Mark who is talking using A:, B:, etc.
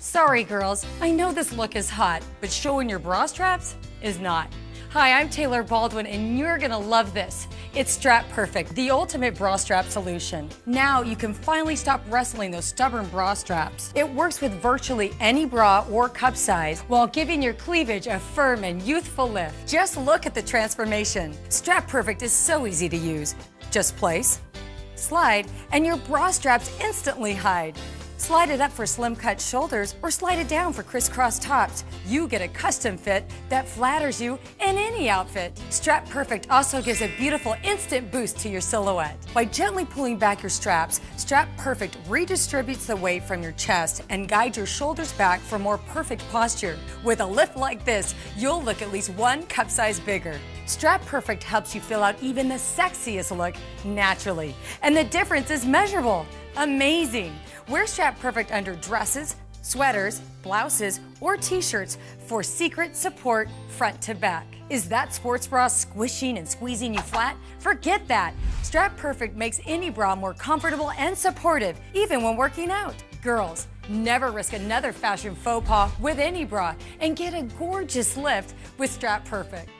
A: Sorry girls, I know this look is hot, but showing your bra straps is not. Hi, I'm Taylor Baldwin and you're gonna love this. It's Strap Perfect, the ultimate bra strap solution. Now you can finally stop wrestling those stubborn bra straps. It works with virtually any bra or cup size while giving your cleavage a firm and youthful lift. Just look at the transformation. Strap Perfect is so easy to use. Just place, slide, and your bra straps instantly hide. Slide it up for slim cut shoulders or slide it down for crisscross tops. You get a custom fit that flatters you in any outfit. Strap Perfect also gives a beautiful instant boost to your silhouette. By gently pulling back your straps, Strap Perfect redistributes the weight from your chest and guides your shoulders back for more perfect posture. With a lift like this, you'll look at least one cup size bigger. Strap Perfect helps you fill out even the sexiest look naturally. And the difference is measurable. Amazing! Wear Strap Perfect under dresses, sweaters, blouses, or t-shirts for secret support front to back. Is that sports bra squishing and squeezing you flat? Forget that! Strap Perfect makes any bra more comfortable and supportive, even when working out. Girls, never risk another fashion faux pas with any bra and get a gorgeous lift with Strap Perfect.